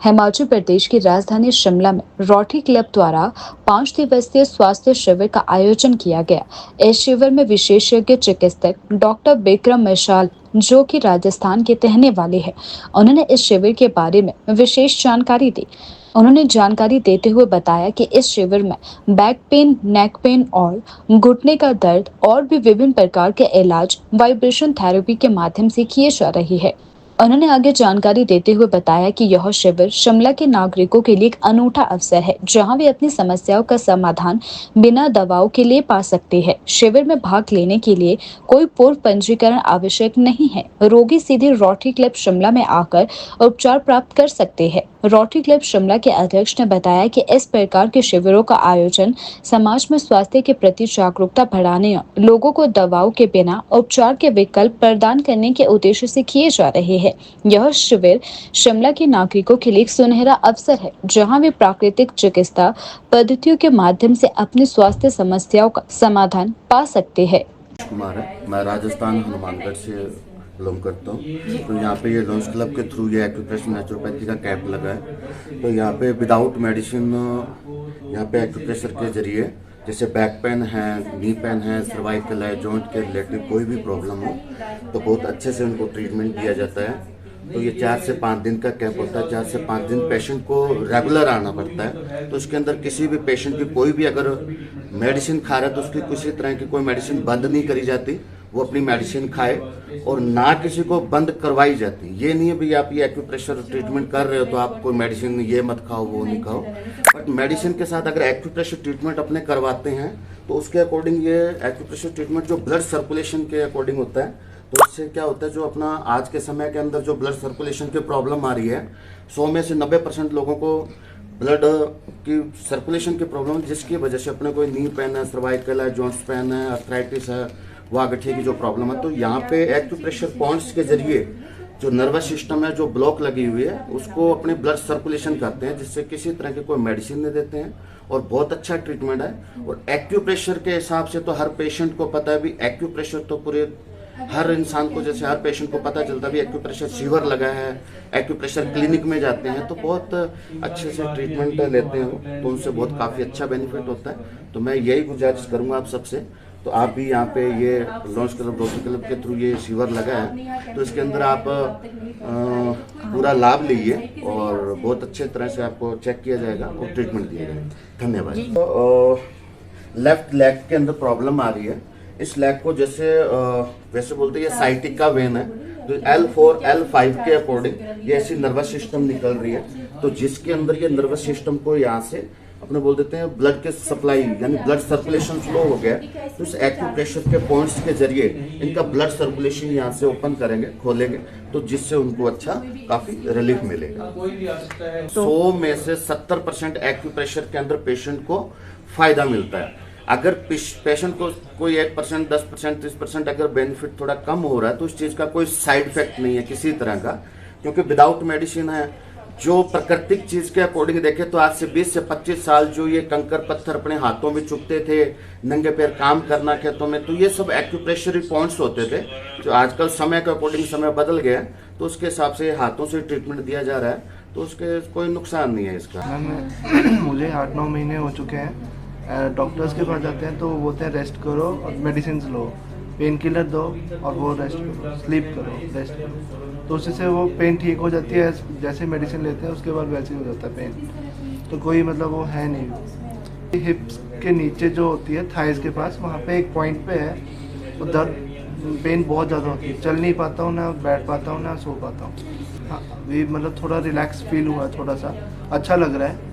हिमाचल प्रदेश की राजधानी शिमला में रोटरी क्लब द्वारा 5 दिवसीय स्वास्थ्य शिविर का आयोजन किया गया। इस शिविर में विशेषज्ञ चिकित्सक डॉक्टर बिक्रम मिशाल, जो कि राजस्थान के रहने वाले हैं, उन्होंने इस शिविर के बारे में विशेष जानकारी दी। उन्होंने जानकारी देते हुए बताया कि इस शिविर में बैक पेन, नेक पेन और घुटने का दर्द और भी विभिन्न प्रकार के इलाज वाइब्रेशन थेरेपी के माध्यम से किए जा रहे हैं। उन्होंने आगे जानकारी देते हुए बताया कि यह शिविर शिमला के नागरिकों के लिए एक अनूठा अवसर है, जहां वे अपनी समस्याओं का समाधान बिना दवाओं के लिए पा सकते हैं। शिविर में भाग लेने के लिए कोई पूर्व पंजीकरण आवश्यक नहीं है। रोगी सीधे रोटरी क्लब शिमला में आकर उपचार प्राप्त कर सकते हैं। रोटरी क्लब शिमला के अध्यक्ष ने बताया कि इस प्रकार के शिविरों का आयोजन समाज में स्वास्थ्य के प्रति जागरूकता बढ़ाने और लोगों को दवाओं के बिना उपचार के विकल्प प्रदान करने के उद्देश्य से किए जा रहे हैं। यह शिविर शिमला के नागरिकों के लिए एक सुनहरा अवसर है, जहां वे प्राकृतिक चिकित्सा पद्धतियों के माध्यम से अपनी स्वास्थ्य समस्याओं का समाधान पा सकते हैं। कुमार है, मैं राजस्थान हनुमानगढ़ से बिलोंग करता हूँ। तो यहाँ पे ये लॉन्च क्लब के थ्रू ये एक्यूप्रेशर नेचुरोपैथी का कैंप लगा है। तो यहाँ पे विदाउट मेडिसिन यहाँ पे एक्यूप्रेशर के जरिए जैसे बैक पेन है, नी पेन है, सर्वाइकल है, जॉइंट के रिलेटेड कोई भी प्रॉब्लम हो तो बहुत अच्छे से उनको ट्रीटमेंट दिया जाता है। तो ये 4 से 5 दिन का कैंप होता है। 4 से 5 दिन पेशेंट को रेगुलर आना पड़ता है। तो इसके अंदर किसी भी पेशेंट की कोई भी अगर मेडिसिन खा रहा है तो उसकी किसी तरह की कोई मेडिसिन बंद नहीं करी जाती। वो अपनी मेडिसिन खाए और ना किसी को बंद करवाई जाती। ये नहीं है भाई आप ये एक्यूप्रेशर ट्रीटमेंट कर रहे हो तो आप कोई मेडिसिन ये मत खाओ, वो नहीं खाओ। बट मेडिसिन के साथ अगर एक्यूप्रेशर ट्रीटमेंट अपने करवाते हैं तो उसके अकॉर्डिंग ये एक्यूप्रेशर ट्रीटमेंट जो ब्लड सर्कुलेशन के अकॉर्डिंग होता है, तो इससे क्या होता है जो अपना आज के समय के अंदर जो ब्लड सर्कुलेशन की प्रॉब्लम आ रही है, 100 में से 90% लोगों को ब्लड की सर्कुलेशन की प्रॉब्लम, जिसकी वजह से अपने कोई नी पेन है, सर्वाइकल है, जॉइंट्स पेन है, अर्थराइटिस है, वह गठिया की जो प्रॉब्लम है। तो यहाँ पे एक्यूप्रेशर पॉइंट्स के जरिए जो नर्वस सिस्टम है, जो ब्लॉक लगी हुई है, उसको अपने ब्लड सर्कुलेशन करते हैं, जिससे किसी तरह की कोई मेडिसिन नहीं देते हैं और बहुत अच्छा ट्रीटमेंट है। और एक्यूप्रेशर के हिसाब से तो हर पेशेंट को पता है भी एक्यूप्रेशर तो पूरे हर इंसान को, जैसे हर पेशेंट को पता चलता है भी एक्यूप्रेशर फीवर लगा है, एक्यूप्रेशर क्लिनिक में जाते हैं तो बहुत अच्छे से ट्रीटमेंट लेते हैं, तो उनसे बहुत काफ़ी अच्छा बेनिफिट होता है। तो मैं यही गुजारिश करूंगा आप सबसे, तो आप भी यहाँ पे ये लॉन्च क्लब, रोटरी क्लब के थ्रू ये शिविर लगा है, तो इसके अंदर आप पूरा लाभ लीजिए और बहुत अच्छे तरह से आपको चेक किया जाएगा और ट्रीटमेंट दिया जाएगा। धन्यवाद। तो लेफ्ट लेग के अंदर प्रॉब्लम आ रही है। इस लेग को जैसे वैसे बोलते हैं ये साइटिका वेन है, तो L4 L5 के अकॉर्डिंग ये ऐसी नर्वस सिस्टम निकल रही है, तो जिसके अंदर ये नर्वस सिस्टम को यहाँ से अपने बोल देते हैं ब्लड के सप्लाई यानी ब्लड सर्कुलेशन स्लो हो गया। तो इस एक्यूप्रेशर के पॉइंट्स के जरिए इनका ब्लड सर्कुलेशन यहाँ से ओपन करेंगे, खोलेंगे, तो जिससे उनको अच्छा काफी रिलीफ मिलेगा। 100 में से 70% एक्यूप्रेशर के अंदर पेशेंट को फायदा मिलता है। अगर पेशेंट को कोई 1%, 10%, 30% अगर बेनिफिट थोड़ा कम हो रहा है तो उस चीज का कोई साइड इफेक्ट नहीं है किसी तरह का, क्योंकि विदाउट मेडिसिन है। जो प्राकृतिक चीज के अकॉर्डिंग देखे तो आज से 20 से 25 साल जो ये कंकर पत्थर अपने हाथों में चुभते थे, नंगे पैर काम करना खेतों में, तो ये सब एक्यूप्रेशर पॉइंट्स होते थे। जो आजकल समय के अकॉर्डिंग समय बदल गया, तो उसके हिसाब से हाथों से ट्रीटमेंट दिया जा रहा है, तो उसके कोई नुकसान नहीं है इसका। मुझे 8-9 महीने हो चुके हैं। डॉक्टर्स के पास जाते हैं तो वो बोलते हैं रेस्ट करो और मेडिसिन लो, पेन किलर दो और वो रेस्ट करो, स्लीप करो, रेस्ट करो, तो उससे वो पेन ठीक हो जाती है। जैसे मेडिसिन लेते हैं उसके बाद वैसे ही हो जाता है पेन, तो कोई मतलब वो है नहीं। हिप्स के नीचे जो होती है थाइस के पास, वहाँ पे एक पॉइंट पे है, वो दर्द पेन बहुत ज़्यादा होती है। चल नहीं पाता हूँ, ना बैठ पाता हूँ, ना सो पाता हूँ। हाँ, अभी मतलब थोड़ा रिलैक्स फील हुआ, थोड़ा सा अच्छा लग रहा है।